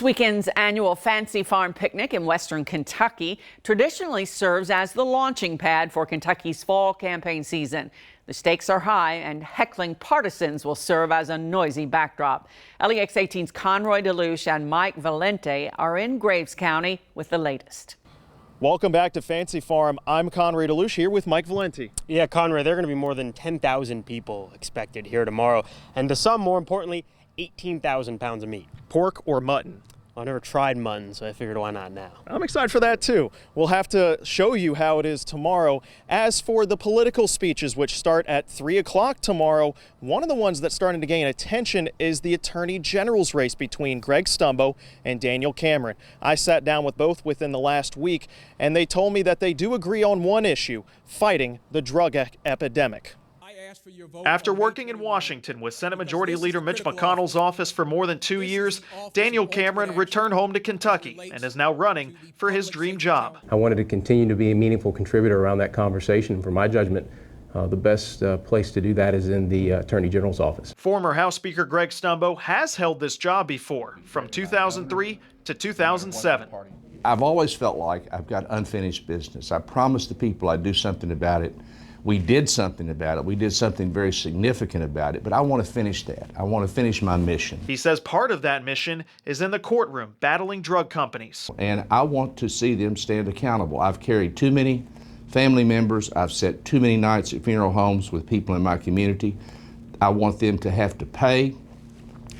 This weekend's annual Fancy Farm Picnic in Western Kentucky traditionally serves as the launching pad for Kentucky's fall campaign season. The stakes are high and heckling partisans will serve as a noisy backdrop. LEX 18's Conroy DeLuche and Mike Valente are in Graves County with the latest. Welcome back to Fancy Farm. I'm Conroy DeLuche here with Mike Valente. Yeah, Conroy, there are going to be more than 10,000 people expected here tomorrow. And to some, more importantly, 18,000 pounds of meat. Pork or mutton? I've never tried mutton, so I figured why not now. I'm excited for that too. We'll have to show you how it is tomorrow. As for the political speeches, which start at 3 o'clock tomorrow, one of the ones that's starting to gain attention is the Attorney General's race between Greg Stumbo and Daniel Cameron. I sat down with both within the last week, and they told me that they do agree on one issue: fighting the drug epidemic. After working in Washington with Senate Majority Leader Mitch McConnell's office for more than 2 years, Daniel Cameron returned home to Kentucky and is now running for his dream job. I wanted to continue to be a meaningful contributor around that conversation. For my judgment, the best place to do that is in the Attorney General's office. Former House Speaker Greg Stumbo has held this job before, from 2003 to 2007. I've always felt like I've got unfinished business. I promised the people I'd do something about it. We did something about it. We did something very significant about it, but I want to finish that. I want to finish my mission. He says part of that mission is in the courtroom battling drug companies. And I want to see them stand accountable. I've carried too many family members. I've sat too many nights at funeral homes with people in my community. I want them to have to pay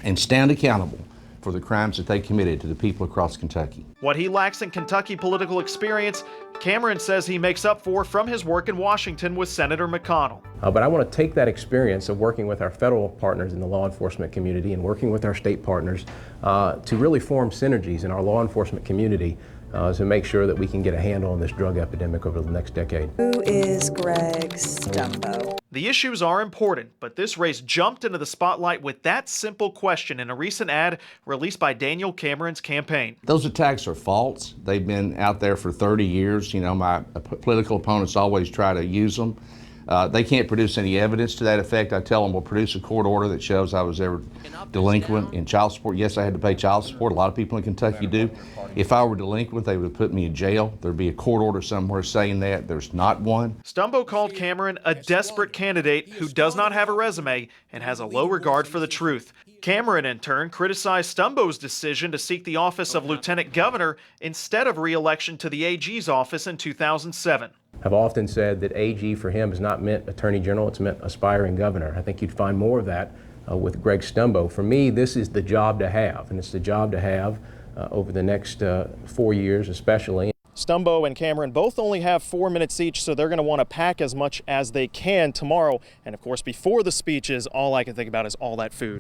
and stand accountable for the crimes that they committed to the people across Kentucky. What he lacks in Kentucky political experience, Cameron says he makes up for from his work in Washington with Senator McConnell. But I want to take that experience of working with our federal partners in the law enforcement community and working with our state partners to really form synergies in our law enforcement community to make sure that we can get a handle on this drug epidemic over the next decade. Who is Greg Stumbo? The issues are important, but this race jumped into the spotlight with that simple question in a recent ad released by Daniel Cameron's campaign. Those attacks are false. They've been out there for 30 years. You know, my political opponents always try to use them. They can't produce any evidence to that effect. I tell them we'll produce a court order that shows I was ever delinquent in child support. Yes, I had to pay child support. A lot of people in Kentucky do. If I were delinquent, they would have put me in jail. There'd be a court order somewhere saying that. There's not one. Stumbo called Cameron a desperate candidate who does not have a resume and has a low regard for the truth. Cameron, in turn, criticized Stumbo's decision to seek the office of lieutenant governor instead of re-election to the AG's office in 2007. I've often said that AG for him has not meant Attorney General, it's meant aspiring governor. I think you'd find more of that with Greg Stumbo. For me, this is the job to have, and it's the job to have over the next 4 years especially. Stumbo and Cameron both only have 4 minutes each, so they're going to want to pack as much as they can tomorrow. And of course, before the speeches, all I can think about is all that food.